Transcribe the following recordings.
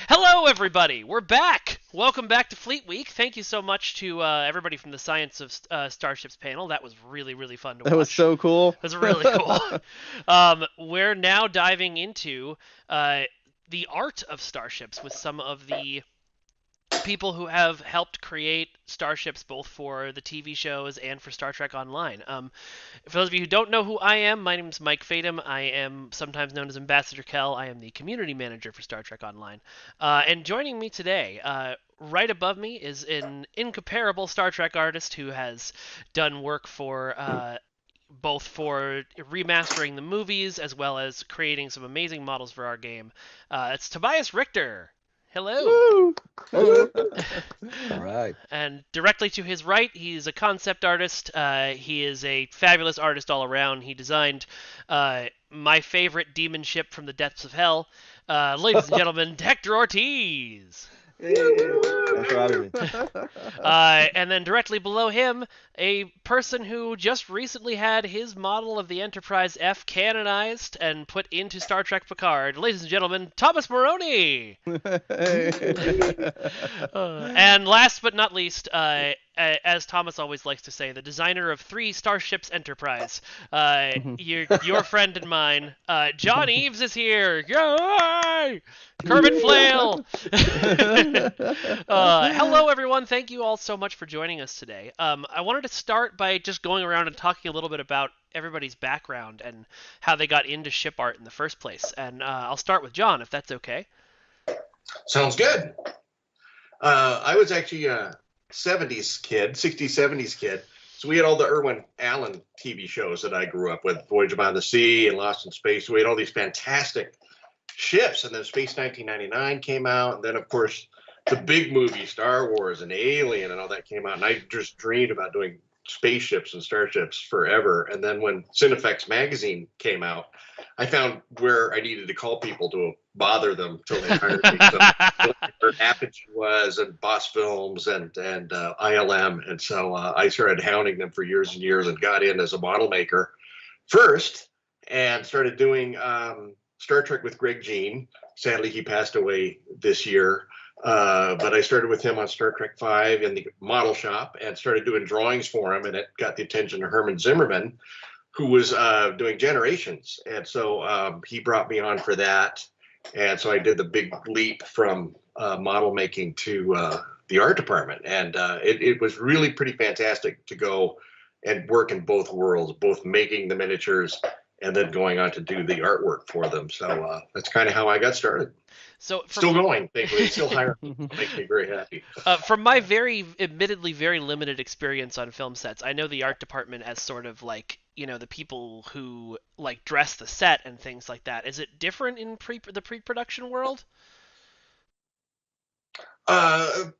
Hello, everybody. We're back. Welcome back to Fleet Week. Thank you so much to everybody from the Science of Starships panel. That was really, really fun to That was watch. so cool. That was really cool. We're now diving into the art of starships with some of the people who have helped create starships both for the TV shows and for Star Trek Online. For those of you who don't know who I am, my name is Mike Fatum. I am sometimes known as Ambassador Kel. I am the community manager for Star Trek Online. And joining me today, right above me, is an incomparable Star Trek artist who has done work for both for remastering the movies as well as creating some amazing models for our game. It's Tobias Richter. Hello. Woo! All right. And directly to his right, he's a concept artist. He is a fabulous artist all around. He designed my favorite demon ship from the depths of hell. Ladies and gentlemen, Hector Ortiz. Thanks for having me. And then directly below him, a person who just recently had his model of the Enterprise F canonized and put into Star Trek Picard. Ladies and gentlemen, Thomas Marrone. And last but not least, as Thomas always likes to say, the designer of 3 Starships Enterprise, your friend and mine, John Eaves is here. Yay! Kermit Flail. Hello, everyone. Thank you all so much for joining us today. I wanted to start by just going around and talking a little bit about everybody's background and how they got into ship art in the first place. And I'll start with John, if that's okay. Sounds good. I was actually a 70s kid, 60s, 70s kid. So we had all the Irwin Allen TV shows that I grew up with, Voyage Beyond the Sea and Lost in Space. We had all these fantastic ships. And then Space 1999 came out. And then, of course, the big movie, Star Wars and Alien and all that came out. And I just dreamed about doing spaceships and starships forever. And then when Cinefex magazine came out, I found where I needed to call people to bother them till they hired me. So where Apogee was and Boss Films and ILM. And so I started hounding them for years and years and got in as a model maker first and started doing Star Trek with Greg Jean. Sadly, he passed away this year. But I started with him on Star Trek V in the model shop and started doing drawings for him. And it got the attention of Herman Zimmerman, who was doing Generations. And so he brought me on for that. And so I did the big leap from model making to the art department. And it was really pretty fantastic to go and work in both worlds, both making the miniatures and then going on to do the artwork for them. So that's kind of how I got started. So Still going, thankfully. Still hiring. Makes me very happy. From my admittedly very limited experience on film sets, I know the art department as sort of like, the people who like dress the set and things like that. Is it different in the pre-production world?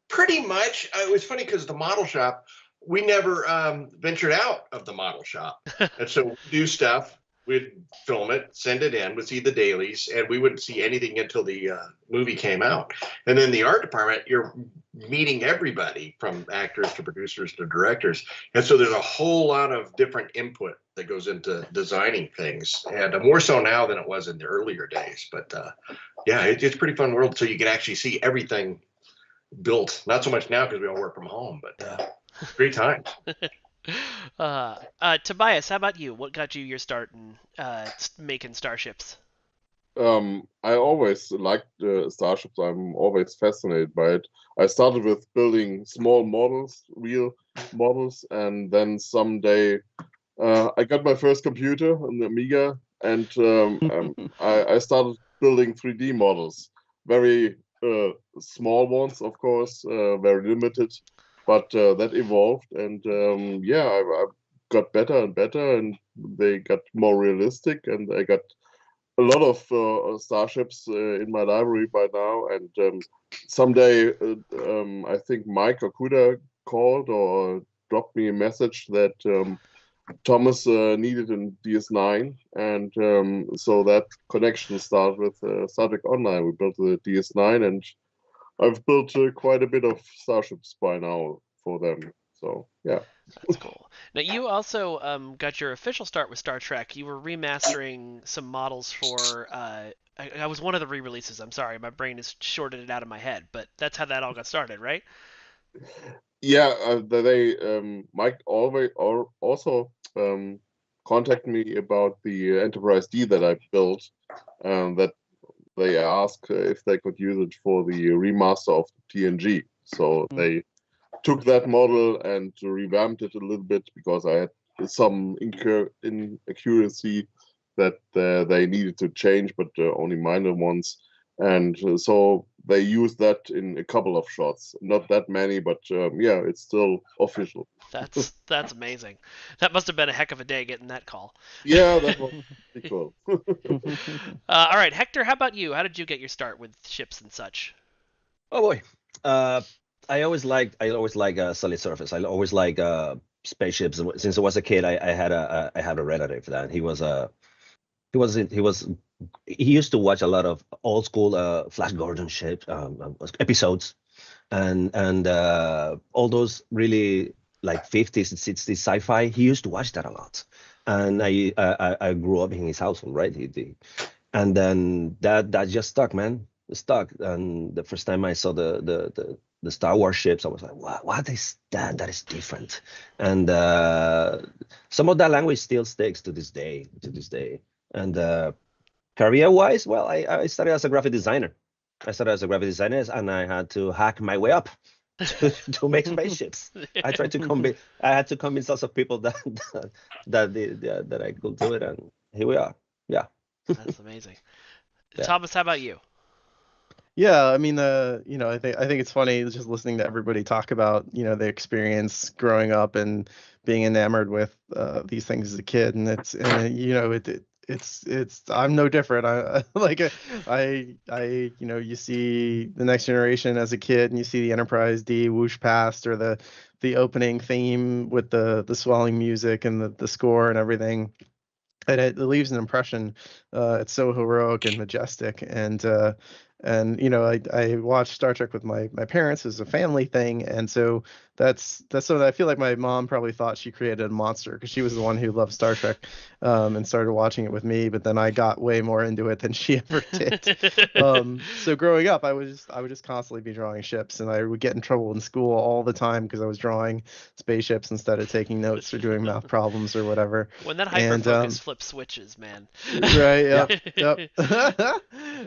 Pretty much. It was funny because the model shop, we never ventured out of the model shop. And so we do stuff. We'd film it, send it in, we'd see the dailies, and we wouldn't see anything until the movie came out. And then the art department, you're meeting everybody from actors to producers to directors. And so there's a whole lot of different input that goes into designing things, and more so now than it was in the earlier days. But yeah, it's a pretty fun world. So you can actually see everything built. Not so much now because we all work from home, but great times. Tobias, how about you? What got you your start in making starships? I always liked starships. I'm always fascinated by it. I started with building small models, real models, and then someday I got my first computer, an Amiga, and I started building 3D models. Very small ones, of course, very limited. But that evolved, and I got better and better, and they got more realistic, and I got a lot of starships in my library by now. And someday, I think Mike Okuda called or dropped me a message that Thomas needed in DS9, and so that connection started with Star Trek Online. We built the DS9, and I've built quite a bit of starships by now for them. So yeah. That's cool. Now you also got your official start with Star Trek. You were remastering some models for. I was one of the re-releases. I'm sorry, my brain is shorted it out of my head, but that's how that all got started, right? Yeah, they Mike always or also contact me about the Enterprise D that I built, that they asked if they could use it for the remaster of TNG. So they took that model and revamped it a little bit because I had some inaccuracy that they needed to change, but only minor ones. And so they used that in a couple of shots, not that many, but yeah, it's still official. That's amazing. That must have been a heck of a day getting that call. Yeah, that was pretty cool. All right, Hector, how about you? How did you get your start with ships and such? Oh boy. Uh, I always like solid surface. I always like spaceships. Since I was a kid, I had a relative that he used to watch a lot of old school Flash Gordon ship episodes, and all those really like 50s and 60s sci-fi. He used to watch that a lot, and I grew up in his household, right? And then that just stuck, man. It stuck. And the first time I saw the Star Wars ships, I was like, what is that? That is different. And some of that language still sticks to this day. And career-wise, well, I started as a graphic designer. And I had to hack my way up to make spaceships. I had to convince lots of people that I could do it, and here we are. Yeah. That's amazing. Yeah. Thomas, how about you? Yeah, I mean, I think it's funny just listening to everybody talk about, the experience growing up and being enamored with these things as a kid, and it's I'm no different. You see the Next Generation as a kid, and you see the Enterprise D whoosh past, or the opening theme with the swelling music and the score and everything. And it leaves an impression. It's so heroic and majestic, and I watched Star Trek with my parents as a family thing, and so that's so I feel like my mom probably thought she created a monster because she was the one who loved Star Trek, and started watching it with me. But then I got way more into it than she ever did. So growing up, I would just constantly be drawing ships, and I would get in trouble in school all the time because I was drawing spaceships instead of taking notes or doing math problems or whatever. When that And hyperfocus flips switches, man. right, yep.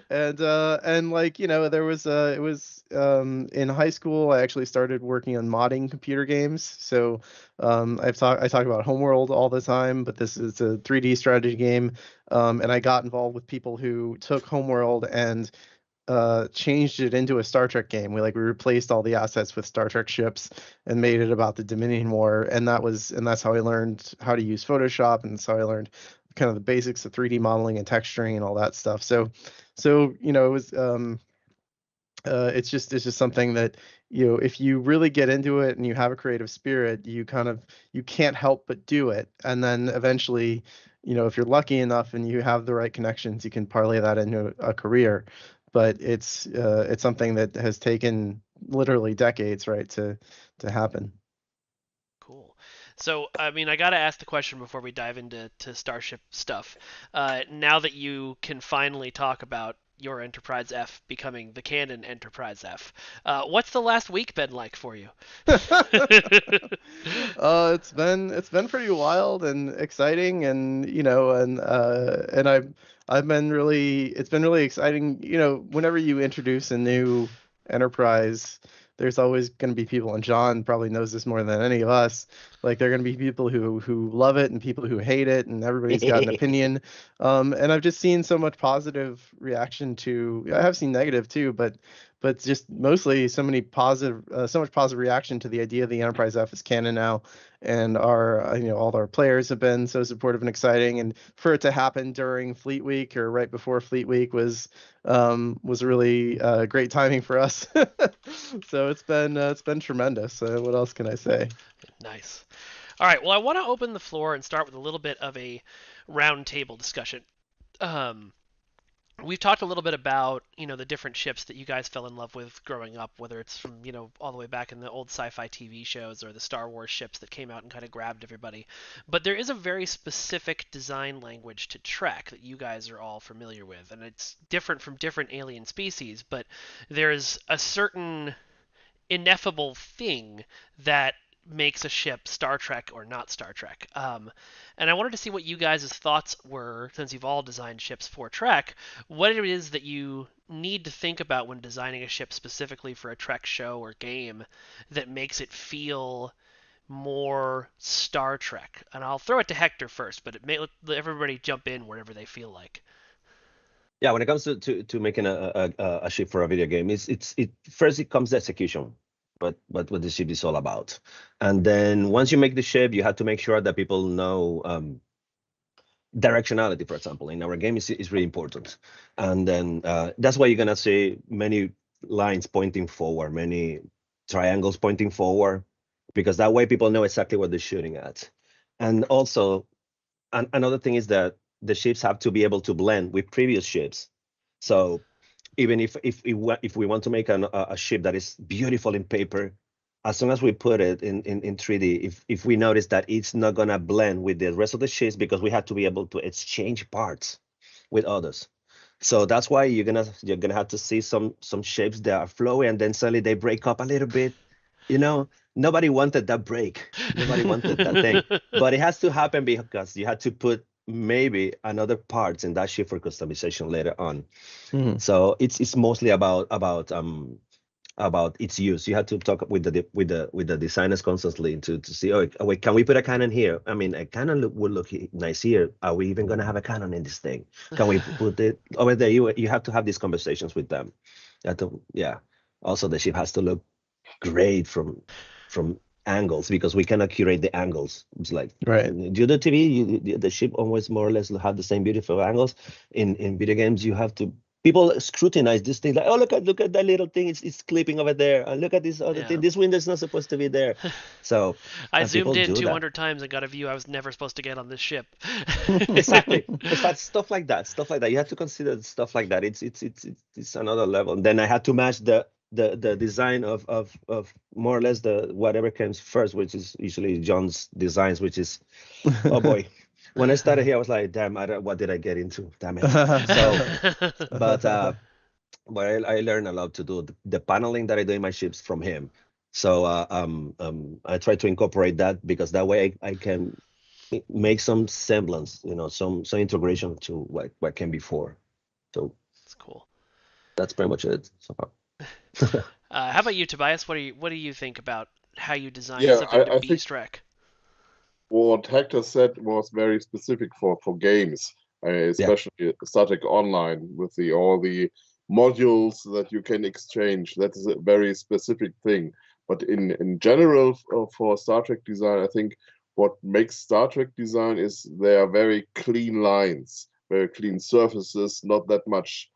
And like, there was it was in high school I actually started working on modding computer games. So I talk about Homeworld all the time, but this is a 3D strategy game. And I got involved with people who took Homeworld and changed it into a Star Trek game. We replaced all the assets with Star Trek ships and made it about the Dominion War, and that's how I learned how to use Photoshop, and that's how I learned kind of the basics of 3D modeling and texturing and all that stuff. So it was it's just something that, if you really get into it and you have a creative spirit, you can't help but do it. And then eventually, if you're lucky enough and you have the right connections, you can parlay that into a career. But it's something that has taken literally decades, right, to happen. Cool. So, I mean, I got to ask the question before we dive into Starship stuff. Now that you can finally talk about your Enterprise F becoming the canon Enterprise F, what's the last week been like for you? It's been pretty wild and exciting, and I've been really it's been really exciting. Whenever you introduce a new enterprise, there's always going to be people, and John probably knows this more than any of us. Like, there are going to be people who love it and people who hate it, and everybody's got an opinion. And I've just seen so much positive reaction to. I have seen negative too, but just mostly so much positive reaction to the idea of the Enterprise F is canon now, and all our players have been so supportive and exciting, and for it to happen during Fleet Week or right before Fleet Week was really great timing for us. So it's been tremendous. What else can I say? Nice. All right. Well, I want to open the floor and start with a little bit of a round table discussion. Um, we've talked a little bit about the different ships that you guys fell in love with growing up, whether it's from all the way back in the old sci-fi TV shows or the Star Wars ships that came out and kind of grabbed everybody. But there is a very specific design language to Trek that you guys are all familiar with, and it's different from different alien species, but there's a certain ineffable thing that makes a ship Star Trek or not Star Trek. And I wanted to see what you guys' thoughts were, since you've all designed ships for Trek, what it is that you need to think about when designing a ship specifically for a Trek show or game that makes it feel more Star Trek. And I'll throw it to Hector first, but let everybody jump in wherever they feel like. Yeah, when it comes to making a ship for a video game, it first it comes to execution, but what the ship is all about, and then once you make the ship, you have to make sure that people know directionality. For example, in our game is really important, and then that's why you're gonna see many lines pointing forward, many triangles pointing forward, because that way people know exactly what they're shooting at, and also another thing is that the ships have to be able to blend with previous ships. So even if we want to make a ship that is beautiful in paper, as long as we put it in 3D, if we notice that it's not gonna blend with the rest of the ships, because we have to be able to exchange parts with others. So that's why you're gonna have to see some shapes that are flowy and then suddenly they break up a little bit. Nobody wanted that break. Nobody wanted that thing. But it has to happen because you had to put maybe another parts in that ship for customization later on. Mhm. So it's mostly about its use. You have to talk with the designers constantly to see, oh wait, can we put a cannon here? I mean, a cannon would look nice here. Are we even gonna have a cannon in this thing? Can we put it over there? You have to have these conversations with them. You have to, yeah. Also, the ship has to look great from angles, because we cannot curate the angles. It's like Right. do the TV, the ship always more or less have the same beautiful angles. In video games, you have to people scrutinize this thing, like, oh, look at that little thing, it's clipping over there, and look at this other thing, this window's not supposed to be there. So I and people zoomed in do that 200 times and got a view I was never supposed to get on this ship. exactly. But stuff like that you have to consider. Stuff like that, it's another level. And then I had to match the design of more or less the whatever comes first, which is usually John's designs, which is, oh boy. When I started here, I was like, damn, what did I get into? Damn it. So but I learned a lot to do the paneling that I do in my ships from him. So I try to incorporate that, because that way I can make some semblance, some integration to what came before. So That's cool. that's pretty much it so far. How about you, Tobias? What do you think about how you design Yeah, something to I be think Trek? what Hector said was very specific for games, Yeah. especially Star Trek Online with all the modules that you can exchange. That is a very specific thing. But in general, for Star Trek design, I think what makes Star Trek design is they are very clean lines, very clean surfaces, not that much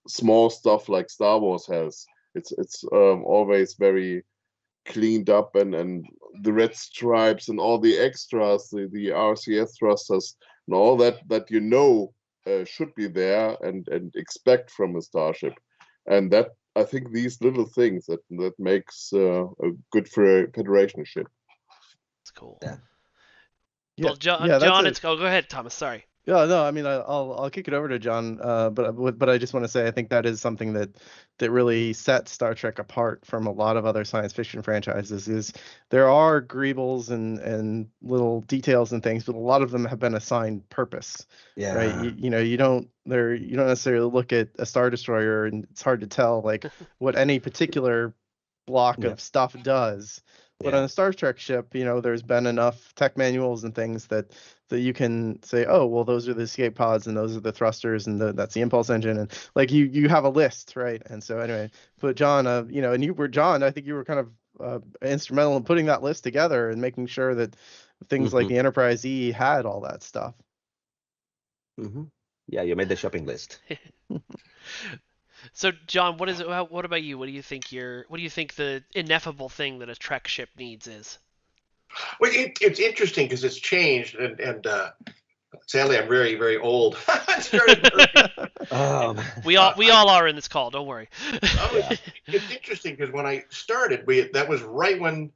small stuff like Star Wars has. It's always very cleaned up, and the red stripes and all the extras, the RCS thrusters and all that should be there and expect from a starship. And that, I think, these little things that makes a good Federation ship. That's cool. Yeah. Well, Yeah, that's John, a, it's go ahead, Thomas. Sorry. Yeah, no, I mean, I'll kick it over to John, but I just want to say I think that is something that really sets Star Trek apart from a lot of other science fiction franchises. Is there are greebles and little details and things, but a lot of them have been assigned purpose, right? Yeah. You don't necessarily look at a Star Destroyer and it's hard to tell like what any particular block Yeah. of stuff does. But on Yeah. a Star Trek ship, there's been enough tech manuals and things that you can say, oh, well, those are the escape pods and those are the thrusters and that's the impulse engine, and like you have a list, right? And so anyway, but John, and you were John, I think you were kind of instrumental in putting that list together and making sure that things like Mm-hmm. the Enterprise E had all that stuff. Mm-hmm. Yeah, you made the shopping list. So, John, what about you? What do you think the ineffable thing that a Trek ship needs is? Well, it's interesting because it's changed, and Sadly, I'm very, very old. I started Oh, We all are in this call. Don't worry. yeah. It's interesting because when I started, that was right when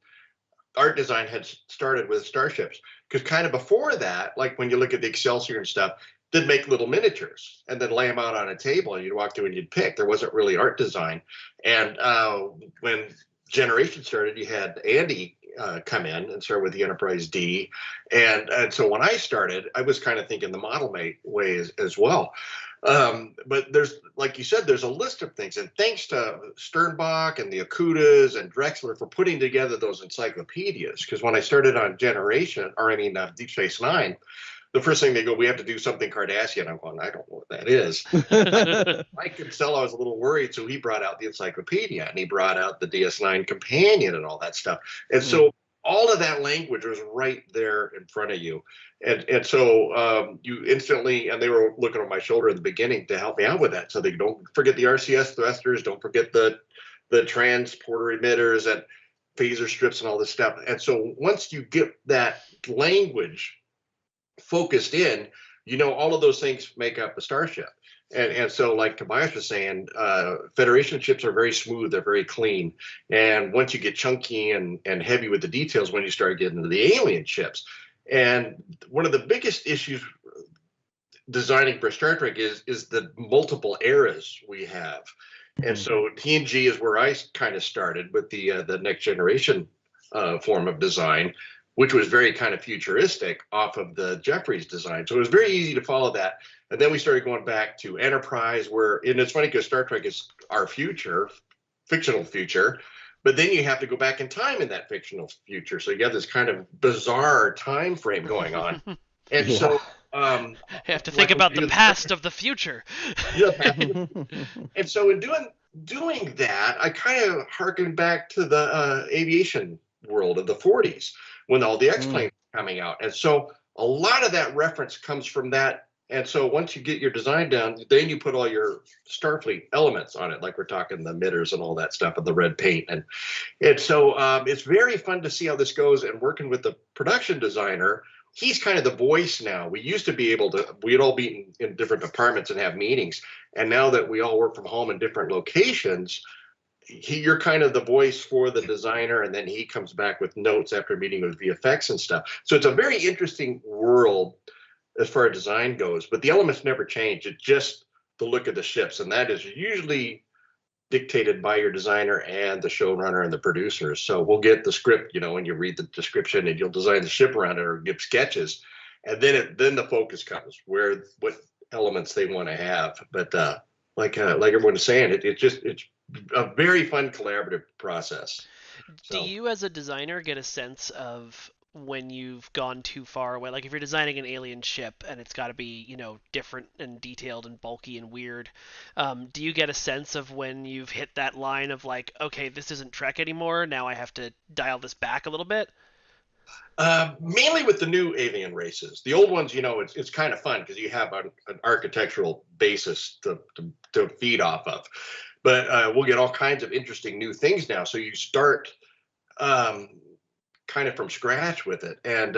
art design had started with Starships. Because kind of before that, like when you look at the Excelsior and stuff, they'd make little miniatures and then lay them out on a table, and you'd walk through and you'd pick. There wasn't really art design. And when Generation started, you had Andy come in and start with the Enterprise D. And so when I started, I was kind of thinking the model mate way as well. But there's, like you said, there's a list of things. And thanks to Sternbach and the Okudas and Drexler for putting together those encyclopedias. Because when I started on Deep Space Nine, the first thing they go, we have to do something Cardassian. I'm going, I don't know what that is. Mike Kinsella was a little worried, so he brought out the encyclopedia and he brought out the DS9 companion and all that stuff. And so all of that language was right there in front of you. And so you instantly, and they were looking on my shoulder at the beginning to help me out with that. So they don't forget the RCS thrusters, don't forget the transporter emitters and phaser strips and all this stuff. And so once you get that language focused in, all of those things make up a starship. And so, like Tobias was saying, Federation ships are very smooth, they're very clean. And once you get chunky and heavy with the details, when you start getting into the alien ships. And one of the biggest issues designing for Star Trek is the multiple eras we have. And so TNG is where I kind of started with the Next Generation form of design, which was very kind of futuristic off of the Jeffries design. So it was very easy to follow that. And then we started going back to Enterprise, and it's funny because Star Trek is our future, fictional future, but then you have to go back in time in that fictional future. So you have this kind of bizarre time frame going on. And so you have to think about the past of the future. And so in doing that, I kind of harkened back to the aviation world of the 40s when all the X-planes were coming out. And so a lot of that reference comes from that. And so once you get your design down, then you put all your Starfleet elements on it, like we're talking the emitters and all that stuff and the red paint. And so it's very fun to see how this goes, and working with the production designer. He's kind of the voice now. We used to be able to, we'd all be in different departments and have meetings. And now that we all work from home in different locations, you're kind of the voice for the designer, and then he comes back with notes after meeting with VFX and stuff. So it's a very interesting world as far as design goes, but the elements never change. It's just the look of the ships, and that is usually dictated by your designer and the showrunner and the producers. So we'll get the script, and you read the description and you'll design the ship around it or give sketches, and then the focus comes what elements they want to have. But like everyone is saying, it's a very fun collaborative process. Do you, as a designer, get a sense of when you've gone too far away? Like if you're designing an alien ship and it's got to be, different and detailed and bulky and weird, do you get a sense of when you've hit that line of like, okay, this isn't Trek anymore, now I have to dial this back a little bit? Mainly with the new alien races. The old ones, it's kind of fun because you have an architectural basis to feed off of. But we'll get all kinds of interesting new things now. So you start kind of from scratch with it. And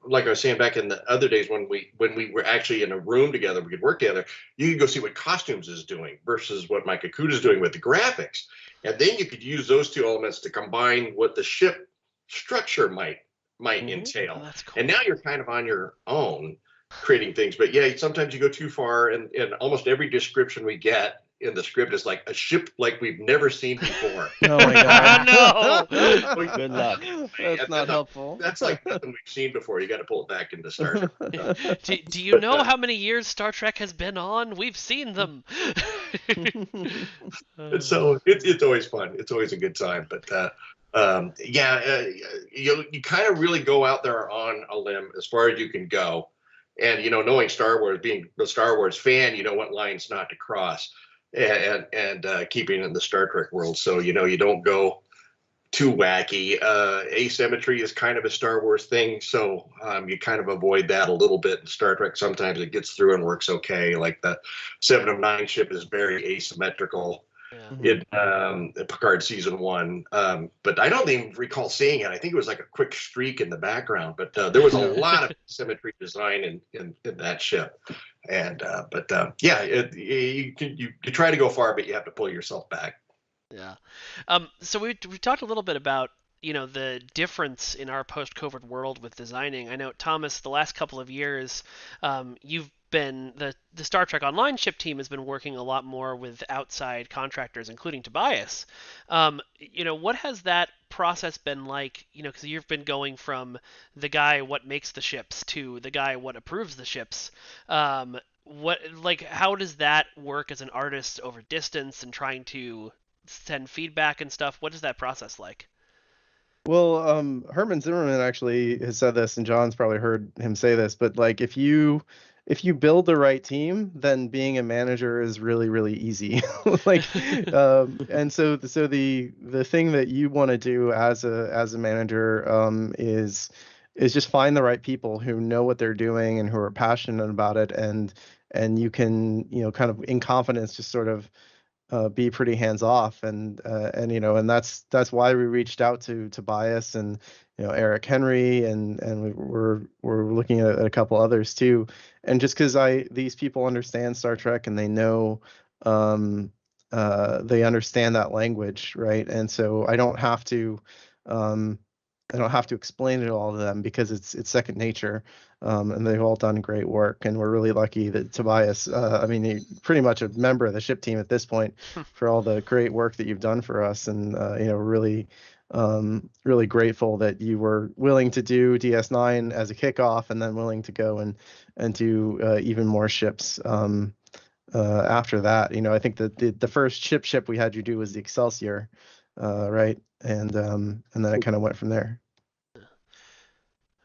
like I was saying back in the other days when we were actually in a room together, we could work together, you could go see what costumes is doing versus what Mike Okuda is doing with the graphics. And then you could use those two elements to combine what the ship structure might entail. Oh, that's cool. And now you're kind of on your own creating things. But yeah, sometimes you go too far, and almost every description we get in the script is like a ship like we've never seen before. Oh my god. No. Good luck. That's not helpful. That's like nothing we've seen before. You got to pull it back into Star Trek. Do you know how many years Star Trek has been on? We've seen them. And so it's always fun. It's always a good time. But you kind of really go out there on a limb as far as you can go. And, knowing Star Wars, being a Star Wars fan, you know what lines not to cross, and keeping in the Star Trek world. So, you don't go too wacky. Asymmetry is kind of a Star Wars thing. So you kind of avoid that a little bit in Star Trek. Sometimes it gets through and works okay. Like the 7 of 9 ship is very asymmetrical. Yeah. in Picard season 1. But I don't even recall seeing it. I think it was like a quick streak in the background, but there was a lot of symmetry design in that ship. And yeah, you try to go far, but you have to pull yourself back. Yeah. So we talked a little bit about the difference in our post-COVID world with designing. I know, Thomas, the last couple of years, you've been the Star Trek Online ship team has been working a lot more with outside contractors, including Tobias. What has that process been like? Because you've been going from the guy what makes the ships to the guy what approves the ships. How does that work as an artist over distance and trying to send feedback and stuff? What is that process like? Well, Herman Zimmerman actually has said this, and John's probably heard him say this, but like if you build the right team, then being a manager is really, really easy. Like, and so the thing that you want to do as a manager is just find the right people who know what they're doing and who are passionate about it, and you can kind of in confidence just sort of be pretty hands off, and that's why we reached out to Tobias and Eric Henry, and we're looking at a couple others too, and just because these people understand Star Trek and they know they understand that language, right? And so I don't have to explain it all to them because it's second nature, and they've all done great work. And we're really lucky that Tobias, he's pretty much a member of the ship team at this point, for all the great work that you've done for us. And really, really grateful that you were willing to do DS9 as a kickoff, and then willing to go and do even more ships after that. I think that the first ship we had you do was the Excelsior, right? And then it kind of went from there.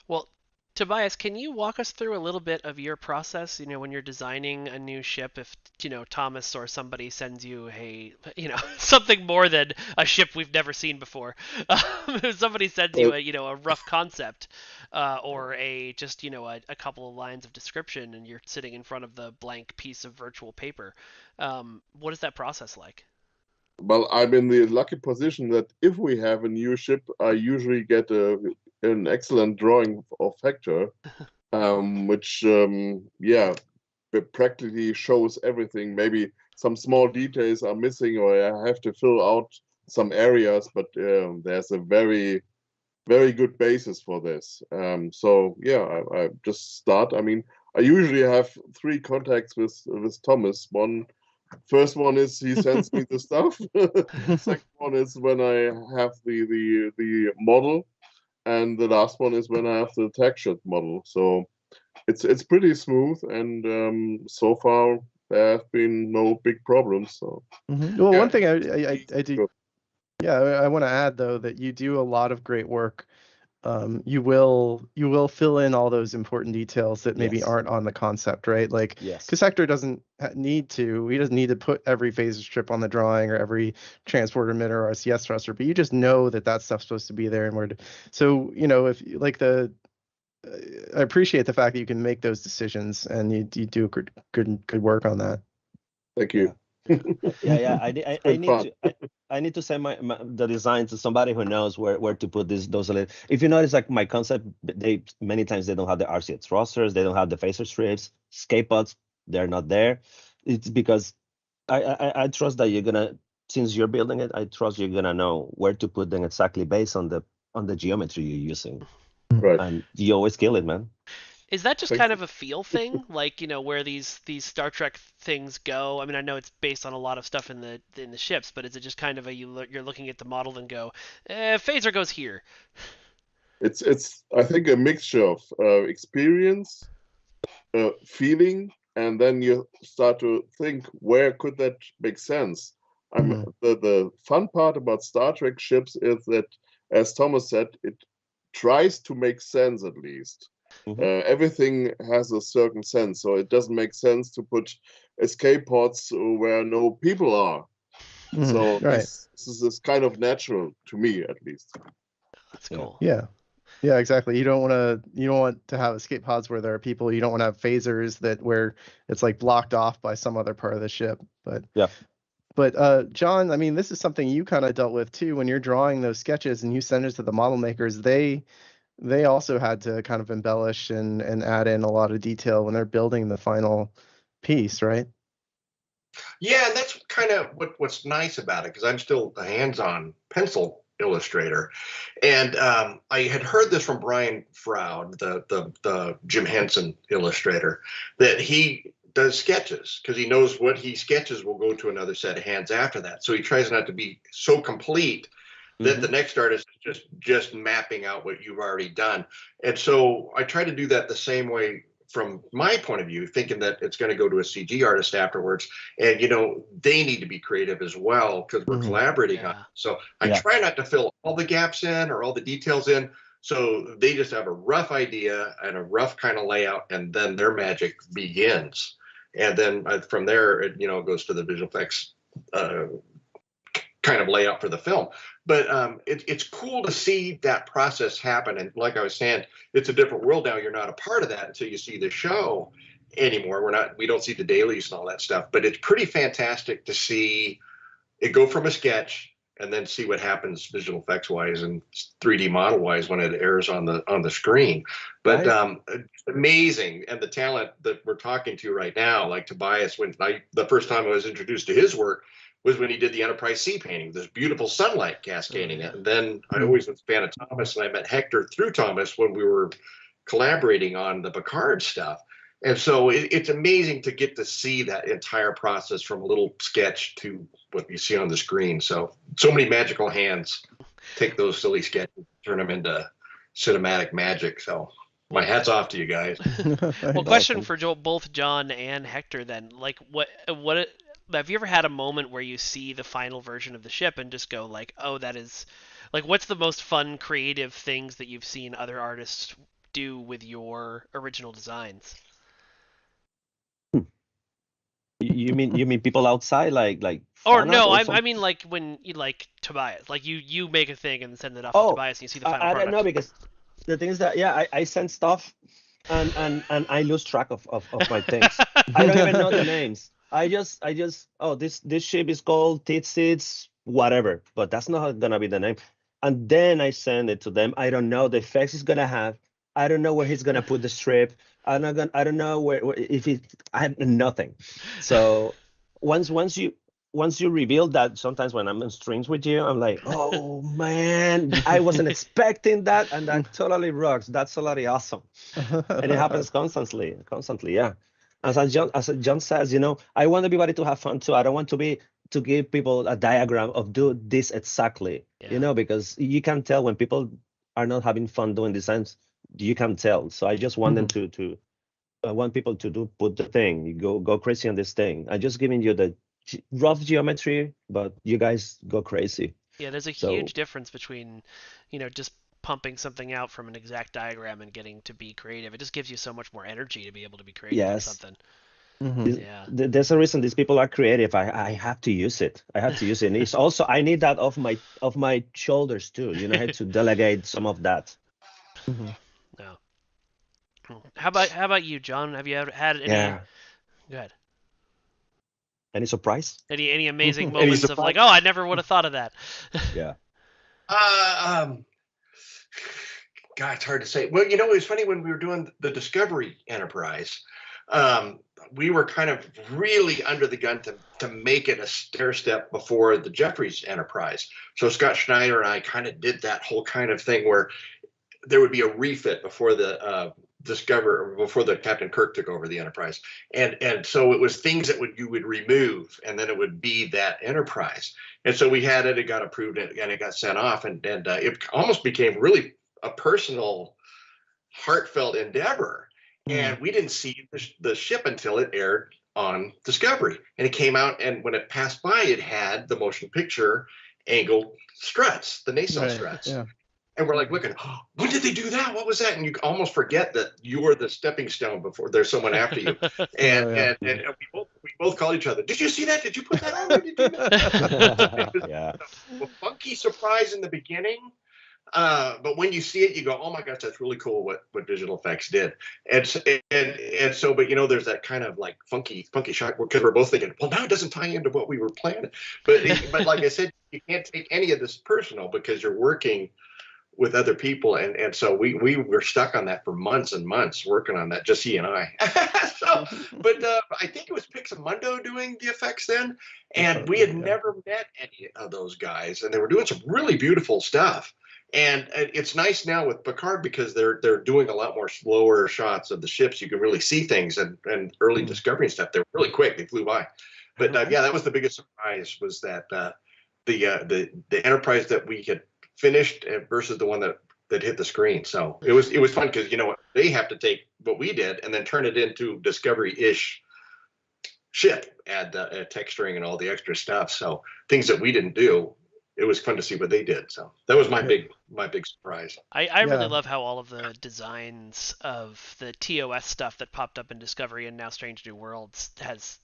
Well, Tobias, can you walk us through a little bit of your process? When you're designing a new ship, if Thomas or somebody sends you something more than a ship we've never seen before. If somebody sends you a rough concept, or a couple of lines of description, and you're sitting in front of the blank piece of virtual paper, what is that process like? Well, I'm in the lucky position that if we have a new ship, I usually get an excellent drawing of Hector, which practically shows everything. Maybe some small details are missing, or I have to fill out some areas, but there's a very, very good basis for this. I just start. I mean, I usually have 3 contacts with Thomas. First one is he sends me the stuff. Second one is when I have the model, and the last one is when I have the textured model. So it's pretty smooth, and so far there have been no big problems. So Well, one thing I do, I want to add though that you do a lot of great work. You will fill in all those important details that maybe aren't on the concept, right? Like, because Hector doesn't need to put every phaser strip on the drawing or every transporter emitter or RCS thruster, but you just know that stuff's supposed to be there, and if like I appreciate the fact that you can make those decisions, and you do good work on that. Thank you. I need to send the design to somebody who knows where to put those. If you notice, like my concept, many times they don't have the RCS thrusters, they don't have the phaser strips, escape pods, they're not there. It's because I trust that you're gonna, since you're building it, I trust you're gonna know where to put them exactly based on the geometry you're using. Right. And you always kill it, man. Is that just kind of a feel thing, like where these Star Trek things go? I mean, I know it's based on a lot of stuff in the ships, but is it just kind of you're looking at the model and go, phaser goes here? It's I think a mixture of experience, feeling, and then you start to think, where could that make sense? The fun part about Star Trek ships is that, as Thomas said, it tries to make sense at least. Everything has a certain sense, so it doesn't make sense to put escape pods where no people are. So this is kind of natural to me, at least. That's cool. Yeah, exactly. You don't want to have escape pods where there are people. You don't want to have phasers where it's like blocked off by some other part of the ship. But But John, I mean, this is something you kind of dealt with too when you're drawing those sketches and you send it to the model makers. They also had to kind of embellish and add in a lot of detail when they're building the final piece, right? Yeah, and that's kind of what's nice about it, because I'm still a hands-on pencil illustrator, and I had heard this from Brian Froud, the Jim Henson illustrator, that he does sketches because he knows what he sketches will go to another set of hands after that. So he tries not to be so complete that the next artist is just mapping out what you've already done. And so I try to do that the same way from my point of view, thinking that it's going to go to a CG artist afterwards. And, they need to be creative as well because we're collaborating on it. So I try not to fill all the gaps in or all the details in. So they just have a rough idea and a rough kind of layout, and then their magic begins. And then from there, it goes to the visual effects kind of layout for the film. But it's cool to see that process happen. And like I was saying, it's a different world now. You're not a part of that until you see the show anymore. We don't see the dailies and all that stuff. But it's pretty fantastic to see it go from a sketch and then see what happens visual effects wise and 3D model wise when it airs on the screen. But it's amazing. And the talent that we're talking to right now, like Tobias, the first time I was introduced to his work was when he did the Enterprise C painting, this beautiful sunlight cascading it. And then I always was a fan of Thomas, and I met Hector through Thomas when we were collaborating on the Picard stuff. And so it's amazing to get to see that entire process from a little sketch to what you see on the screen. So many magical hands take those silly sketches, turn them into cinematic magic. So my hat's off to you guys. Well, question for both John and Hector then. Like, what have you ever had a moment where you see the final version of the ship and just go like, oh, that is, like, what's the most fun, creative things that you've seen other artists do with your original designs? You mean people outside like or no, I mean like when you like Tobias, like you make a thing and send it off to Tobias and you see the final product. I don't know, because the thing is that I send stuff and I lose track of my things. I don't even know the names. I just this ship is called Tits whatever, but that's not gonna be the name. And then I send it to them. I don't know the effects he's gonna have. I don't know where he's gonna put the strip. I don't know where I have nothing. So once you reveal that, sometimes when I'm on streams with you, I'm like, oh man, I wasn't expecting that, and that totally rocks. That's totally awesome, and it happens constantly. Yeah. As John says, I want everybody to have fun too. I don't want to give people a diagram of do this exactly, because you can tell when people are not having fun doing designs. You can tell. So I just want them to I want people to put the thing. You go crazy on this thing. I'm just giving you the rough geometry, but you guys go crazy. Yeah, there's a huge difference between, just pumping something out from an exact diagram and getting to be creative. It just gives you so much more energy to be able to be creative on something. Yeah. There's a reason these people are creative. I have to use it. And it's also, I need that off my shoulders too. I had to delegate some of that. No. How about you, John? Have you ever had any? Yeah. Go ahead. Any surprise? Any amazing moments of like, oh, I never would have thought of that. Yeah. God, it's hard to say. Well, it was funny when we were doing the Discovery Enterprise. We were kind of really under the gun to make it a stair step before the Jeffries Enterprise. So Scott Schneider and I kind of did that whole kind of thing where there would be a refit before the before the Captain Kirk took over the Enterprise, and so it was things that you would remove, and then it would be that Enterprise. And so we had it. It got approved, and it got sent off, and it almost became really a personal, heartfelt endeavor. And we didn't see the ship until it aired on Discovery, and it came out, and when it passed by, it had the motion picture angled struts, the nacelle struts. Yeah. And we're like looking, oh, when did they do that? What was that? And you almost forget that you were the stepping stone before there's someone after you. And we both called each other. Did you see that? Did you put that on? Did you do that? It was a funky surprise in the beginning. But when you see it, you go, "Oh my gosh, that's really cool!" What digital effects did, and so, but there's that kind of like funky shot because we're both thinking, "Well, now it doesn't tie into what we were planning." But like I said, you can't take any of this personal because you're working with other people, and so we were stuck on that for months and months working on that, just he and I. So, but I think it was Pixamundo doing the effects then, and we had never met any of those guys, and they were doing some really beautiful stuff. And it's nice now with Picard because they're doing a lot more slower shots of the ships. You can really see things, and early Discovery and stuff. They're really quick. They flew by. But yeah, that was the biggest surprise, was that the Enterprise that we had finished versus the one that hit the screen. So it was fun because they have to take what we did and then turn it into Discovery-ish ship, add the texturing and all the extra stuff. So things that we didn't do, it was fun to see what they did. So that was my big surprise. I really love how all of the designs of the TOS stuff that popped up in Discovery and now Strange New Worlds has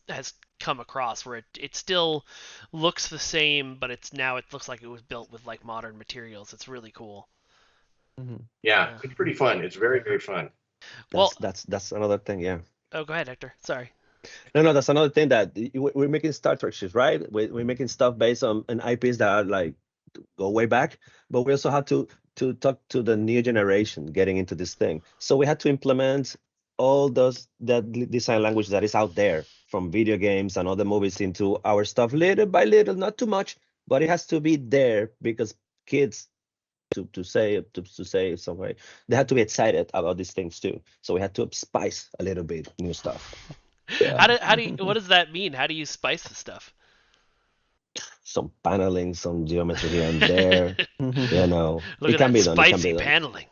come across, where it still looks the same, but it looks like it was built with like modern materials. It's really cool. Yeah, it's pretty fun. It's very, very fun. That's another thing. Yeah. Oh, go ahead, Hector. Sorry. No, that's another thing that we're making Star Trek ships, right? We're making stuff based on IPs that are like go way back, but we also had to talk to the new generation getting into this thing. So we had to implement all that design language that is out there from video games and other movies into our stuff little by little, not too much, but it has to be there because kids, to say some way, they had to be excited about these things too. So we had to spice a little bit new stuff. Yeah. How do you, what does that mean? How do you spice the stuff? Some paneling, some geometry here and there. Look it at can that be done. spicy paneling.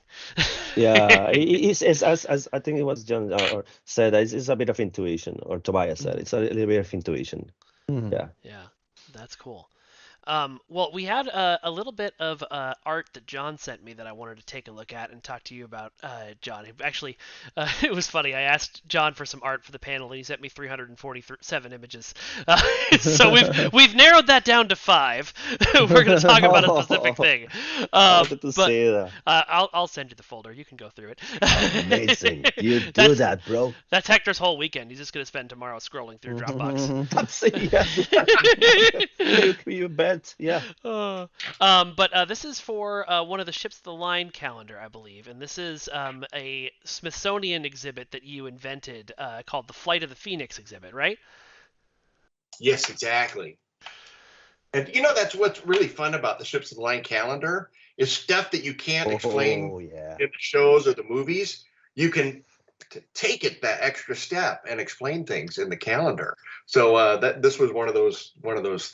Yeah, it's as I think it was John said. It's a bit of intuition, or Tobias said it's a little bit of intuition. Yeah, that's cool. Well, we had a little bit of art that John sent me that I wanted to take a look at and talk to you about, John. Actually, it was funny. I asked John for some art for the panel, and he sent me 347 images. So we've narrowed that down to 5. We're going to talk about a specific thing. I'll send you the folder. You can go through it. Amazing. You do that, bro. That's Hector's whole weekend. He's just going to spend tomorrow scrolling through Dropbox. You bet. Yeah. But this is for one of the Ships of the Line calendar, I believe, and this is a Smithsonian exhibit that you invented called the Flight of the Phoenix exhibit, right? Yes, exactly. And that's what's really fun about the Ships of the Line calendar is stuff that you can't explain in the shows or the movies. You can take it that extra step and explain things in the calendar. So this was one of those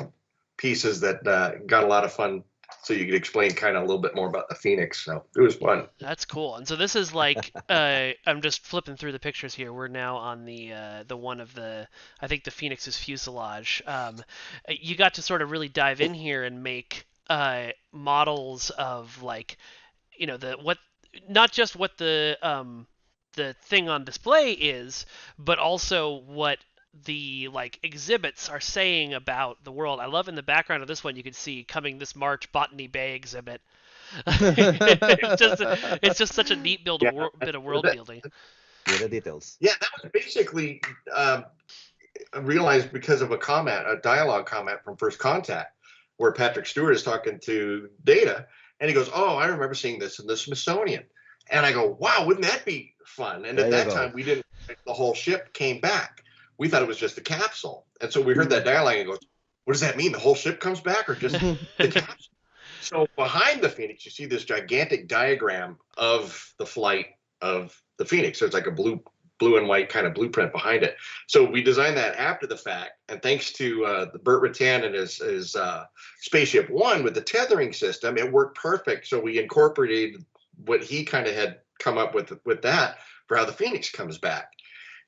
pieces that got a lot of fun, so you could explain kind of a little bit more about the Phoenix. So it was fun. That's cool. And so this is like I'm just flipping through the pictures here. We're now on the one of the, I think, the Phoenix's fuselage. You got to sort of really dive in here and make models of like, not just what the thing on display is, but also what the like exhibits are saying about the world. I love in the background of this one you can see coming this March Botany Bay exhibit. It's just such a neat bit of world building. The details. Yeah, that was basically realized because of a dialogue comment from First Contact, where Patrick Stewart is talking to Data, and he goes, "Oh, I remember seeing this in the Smithsonian." And I go, "Wow, wouldn't that be fun?" And at that time, we didn't think the whole ship came back. We thought it was just the capsule. And so we heard that dialogue and goes, "What does that mean? The whole ship comes back or just the capsule?" So behind the Phoenix, you see this gigantic diagram of the flight of the Phoenix. So it's like a blue and white kind of blueprint behind it. So we designed that after the fact. And thanks to the Burt Rutan and his Spaceship One with the tethering system, it worked perfect. So we incorporated what he kind of had come up with that for how the Phoenix comes back.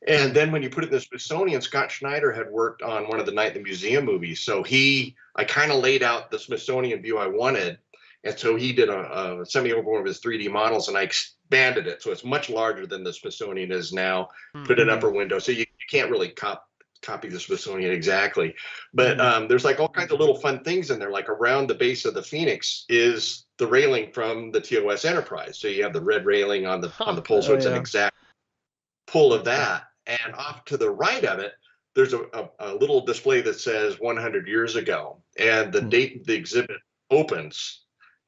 And then when you put it in the Smithsonian, Scott Schneider had worked on one of the Night in the Museum movies. So I kind of laid out the Smithsonian view I wanted. And so he did sent me over one of his 3D models, and I expanded it. So it's much larger than the Smithsonian is now, put an upper window. So you can't really copy the Smithsonian exactly, but there's like all kinds of little fun things in there. Like around the base of the Phoenix is the railing from the TOS Enterprise. So you have the red railing on the pole, so it's an exact pull of that. And off to the right of it, there's a little display that says 100 years ago, and the date the exhibit opens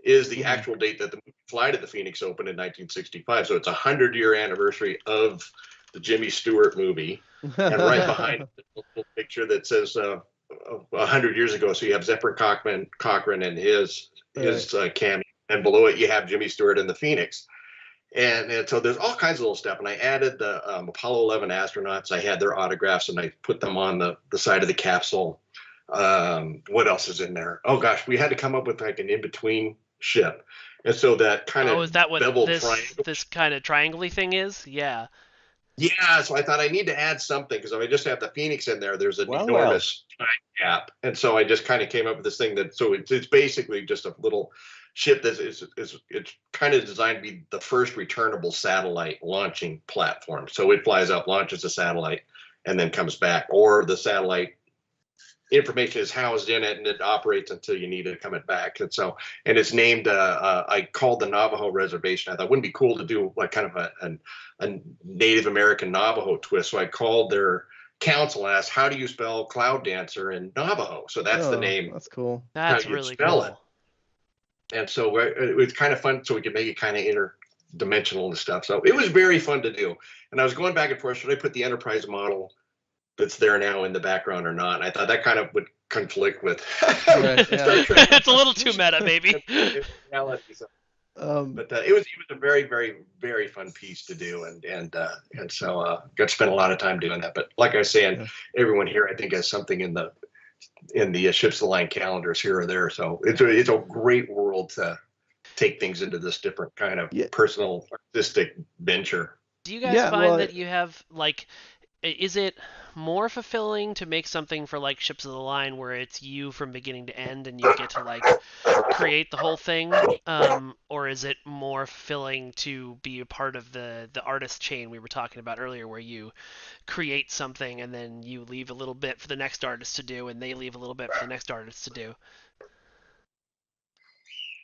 is the actual date that the Flight of the Phoenix opened in 1965. So it's a 100-year anniversary of the Jimmy Stewart movie. And right behind it, a little picture that says 100 years ago. So you have Zephyr Cochrane and his cameo, and below it you have Jimmy Stewart and the Phoenix. And so there's all kinds of little stuff. And I added the Apollo 11 astronauts. I had their autographs, and I put them on the side of the capsule. What else is in there? Oh gosh, we had to come up with like an in-between ship. And so that kind of is that what triangle. This kind of triangle-y thing is? Yeah. Yeah, so I thought I need to add something, because if I just have the Phoenix in there, there's an enormous time gap. And so I just kind of came up with this thing it's basically just a little ship that it's kind of designed to be the first returnable satellite launching platform. So it flies up, launches a satellite, and then comes back, or the satellite information is housed in it and it operates until you need it coming back. And it's named I called the Navajo Reservation. I thought it wouldn't be cool to do like kind of a Native American Navajo twist. So I called their council and asked, how do you spell Cloud Dancer in Navajo? So that's the name. That's cool. That's really cool. It. And so it was kind of fun, so we could make it kind of interdimensional and stuff. So it was very fun to do. And I was going back and forth, should I put the Enterprise model that's there now in the background or not? And I thought that kind of would conflict with it's a little too meta, maybe. But it was a very, very, very fun piece to do, and so got to spend a lot of time doing that. But like I was saying, everyone here I think has something in the Ships of the Line calendars here or there. So it's a great world to take things into this different kind of personal artistic venture. Do you guys find that you have like, is it more fulfilling to make something for like Ships of the Line where it's you from beginning to end and you get to like create the whole thing, or is it more fulfilling to be a part of the artist chain we were talking about earlier, where you create something and then you leave a little bit for the next artist to do and they leave a little bit for the next artist to do?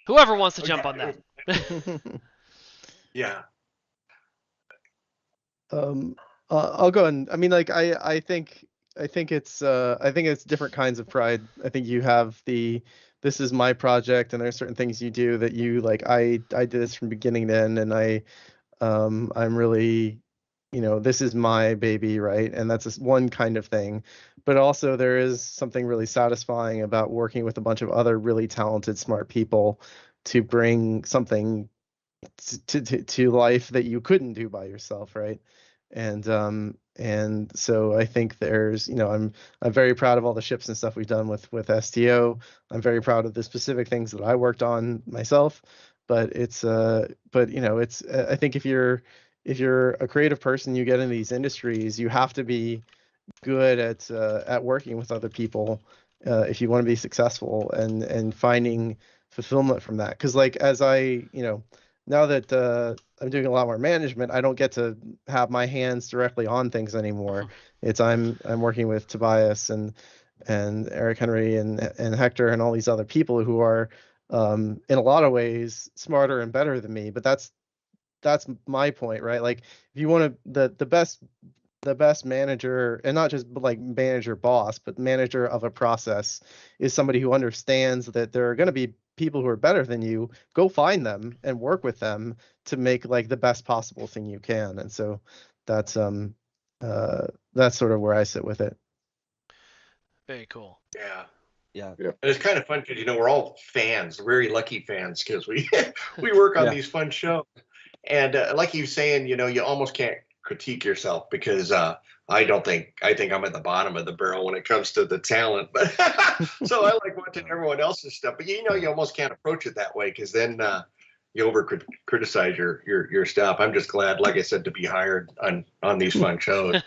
Whoever wants to jump on that. Yeah. I'll go and I mean, like I think it's different kinds of pride. I think you have this is my project, and there's certain things you do that you like. I did this from beginning to end, and I'm really, this is my baby, right? And that's just one kind of thing. But also there is something really satisfying about working with a bunch of other really talented, smart people to bring something to life that you couldn't do by yourself, right? And so I think there's, I'm very proud of all the ships and stuff we've done with STO. I'm very proud of the specific things that I worked on myself, but it's I think if you're a creative person, you get in these industries, you have to be good at working with other people if you want to be successful and finding fulfillment from that. Because like as now that I'm doing a lot more management, I don't get to have my hands directly on things anymore. It's I'm working with Tobias and Eric Henry and Hector and all these other people who are in a lot of ways smarter and better than me. But that's my point, right? Like if you want to the best manager, and not just like manager boss, but manager of a process, is somebody who understands that there are going to be people who are better than you. Go find them and work with them to make like the best possible thing you can. And so that's sort of where I sit with it. Very cool. Yeah. And it's kind of fun because we're all fans, very lucky fans, because we work on these fun shows. And like you saying, you almost can't critique yourself because I think I'm at the bottom of the barrel when it comes to the talent. But so I like watching everyone else's stuff. But you almost can't approach it that way because then you over criticize your stuff. I'm just glad, like I said, to be hired on these fun shows.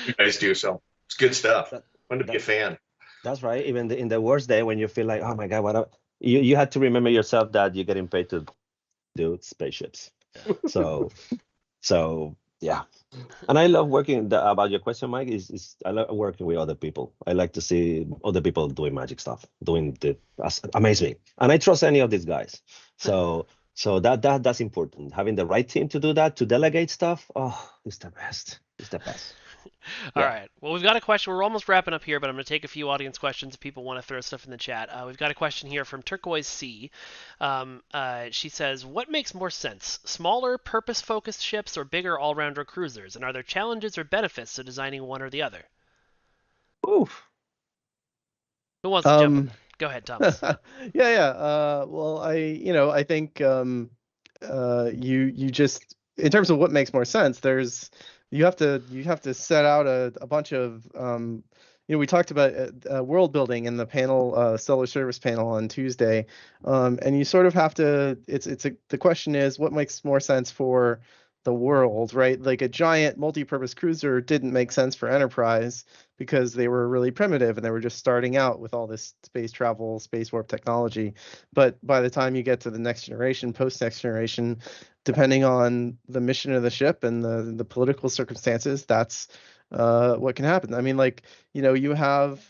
You guys do, so it's good stuff. Fun to be a fan. That's right. Even in the worst day when you feel like, oh my God, you had to remember yourself that you're getting paid to do spaceships. So Yeah. And I love working about your question, Mike. Is I love working with other people. I like to see other people doing magic stuff, that's amaze me. And I trust any of these guys. So that's important. Having the right team to do that, to delegate stuff. Oh, it's the best. It's the best. All Yeah. right. Well, we've got a question. We're almost wrapping up here, but I'm going to take a few audience questions if people want to throw stuff in the chat. We've got a question here from Turquoise C. She says, "What makes more sense, smaller, purpose-focused ships or bigger all-rounder cruisers? And are there challenges or benefits to designing one or the other?" Oof. Who wants to jump on that? Go ahead, Thomas. Yeah. Well, I think you just, in terms of what makes more sense, you have to set out a bunch of we talked about world building in the panel, Stellar Service panel on Tuesday, and you sort of have to. The question is, what makes more sense for the world, right? Like a giant multi-purpose cruiser didn't make sense for Enterprise because they were really primitive and they were just starting out with all this space travel, space warp technology. But by the time you get to the next generation, post next generation, depending on the mission of the ship and the political circumstances, that's what can happen. I mean, like, you have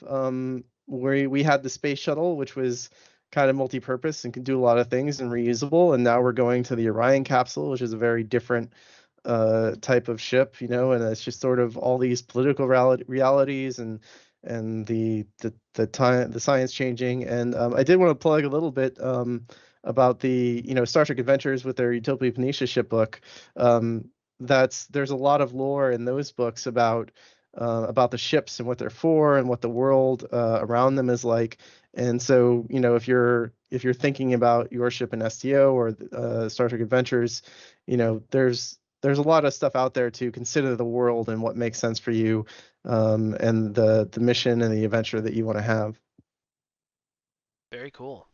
where we had the space shuttle, which was kind of multi-purpose and can do a lot of things and reusable, and now we're going to the Orion capsule, which is a very different type of ship, and it's just sort of all these political realities and the science changing. And I did want to plug a little bit about the Star Trek Adventures with their Utopia Planitia ship book. There's a lot of lore in those books about the ships and what they're for and what the world around them is like. And so, if you're thinking about your ship in STO or Star Trek Adventures, there's a lot of stuff out there to consider the world and what makes sense for you, and the mission and the adventure that you want to have. Very cool.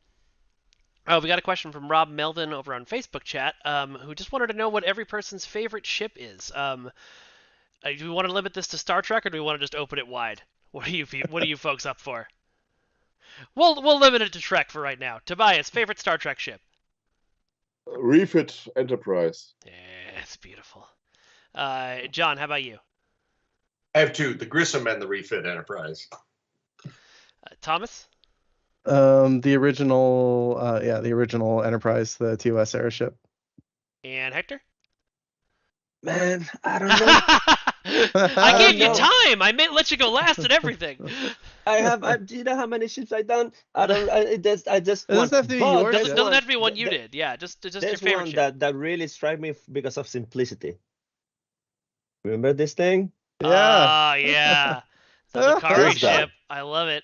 Oh, we got a question from Rob Melvin over on Facebook chat, who just wanted to know what every person's favorite ship is. Do we want to limit this to Star Trek, or do we want to just open it wide? What are you folks up for? We'll limit it to Trek for right now. Tobias, favorite Star Trek ship? Refit Enterprise. Yeah, it's beautiful. John, how about you? I have two: the Grissom and the Refit Enterprise. Thomas? The original Enterprise, the TOS era ship. And Hector? Man, I don't know. I gave you time. I may let you go last at everything. Do you know how many ships I've done? I just It doesn't have to be yours. It doesn't have to be one you did. Yeah, just your favorite one ship. that really struck me because of simplicity. Remember this thing? Yeah. Yeah. The Kari What's that? ship. I love it.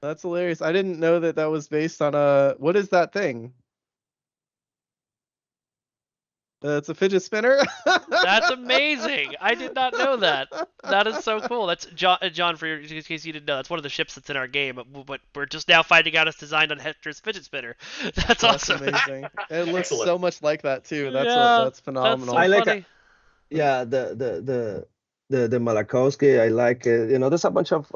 That's hilarious. I didn't know that was based on what is that thing? It's a fidget spinner. That's amazing. I did not know that. That is so cool. That's John, in case you didn't know, that's one of the ships that's in our game, but we're just now finding out it's designed on Hector's fidget spinner. That's awesome. Amazing. It looks Excellent. so much like that too. That's phenomenal. so I like funny. Yeah, the Malakowski. I like there's a bunch of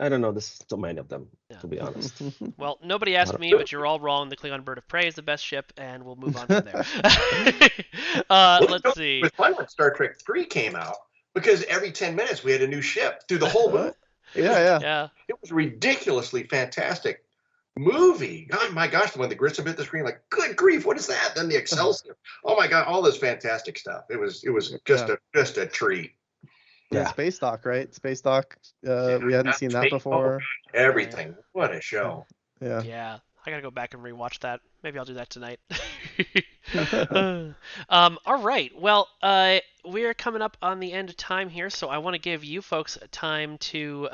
I don't know. There's so many of them, to be honest. Well, nobody asked me, but you're all wrong. The Klingon Bird of Prey is the best ship, and we'll move on from there. Let's see. It was fun when Star Trek 3 came out because every 10 minutes we had a new ship through the whole movie. Yeah. It was ridiculously fantastic movie. God, my gosh, when the Grissom hit the screen, like, good grief, what is that? Then the Excelsior. Oh my God, all this fantastic stuff. It was just a treat. Yeah, Space Dock, right? Space Dock. We hadn't seen that before. Everything. What a show. Yeah. Yeah. I gotta go back and rewatch that. Maybe I'll do that tonight. All right. Well, we're coming up on the end of time here, so I want to give you folks time to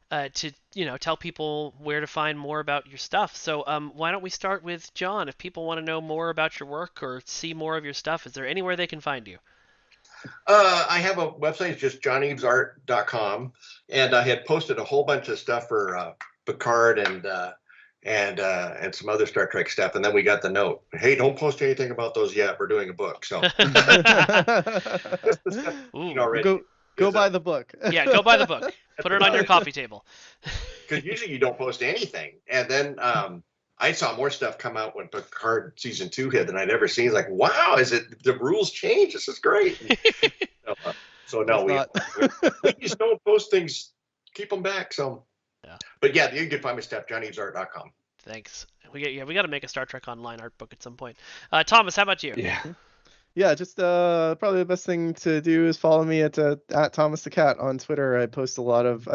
tell people where to find more about your stuff. So why don't we start with John? If people want to know more about your work or see more of your stuff, is there anywhere they can find you? I have a website. It's just johneavesart.com, and I had posted a whole bunch of stuff for Picard and some other Star Trek stuff, and then we got the note, hey, don't post anything about those yet. We're doing a book, so go buy the book. Yeah, go buy the book. Put it on your coffee table. Because usually you don't post anything, and then I saw more stuff come out when Picard season 2 hit than I'd ever seen. It's like, wow, is it the rules change? This is great. So no, we just don't post things, keep them back. So, Yeah. But yeah, you can find my stuff, johneavesart.com. Thanks. We got to make a Star Trek Online art book at some point. Thomas, how about you? Yeah. Yeah, just probably the best thing to do is follow me at Thomas the Cat on Twitter. I post a lot of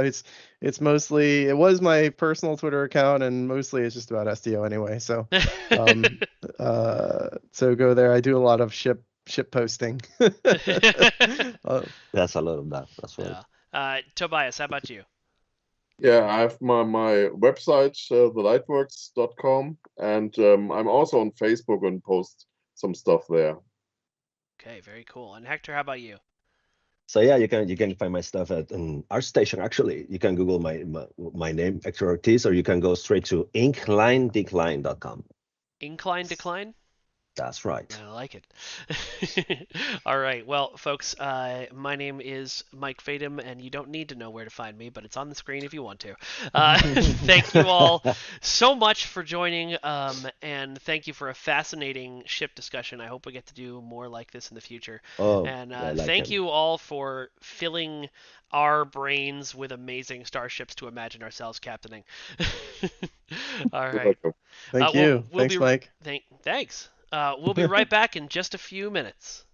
it's mostly it was my personal Twitter account, and mostly it's just about SDO anyway. So so go there. I do a lot of ship posting. That's a lot of that. That's right. Yeah. Tobias, how about you? Yeah, I have my website, thelightworks.com, and I'm also on Facebook and post some stuff there. Okay, very cool. And Hector, how about you? So yeah, you can find my stuff at an ArtStation. Actually, you can Google my name, Hector Ortiz, or you can go straight to inclinedecline.com. Incline decline? That's right. I like it. All right. Well, folks, my name is Mike Fatum, and you don't need to know where to find me, but it's on the screen if you want to. Thank you all so much for joining, and thank you for a fascinating ship discussion. I hope we get to do more like this in the future. Oh, and I like thank it. you all for filling our brains with amazing starships to imagine ourselves captaining. All You're right. welcome. Thank you. We'll Thanks, Mike. Thanks. We'll be right back in just a few minutes.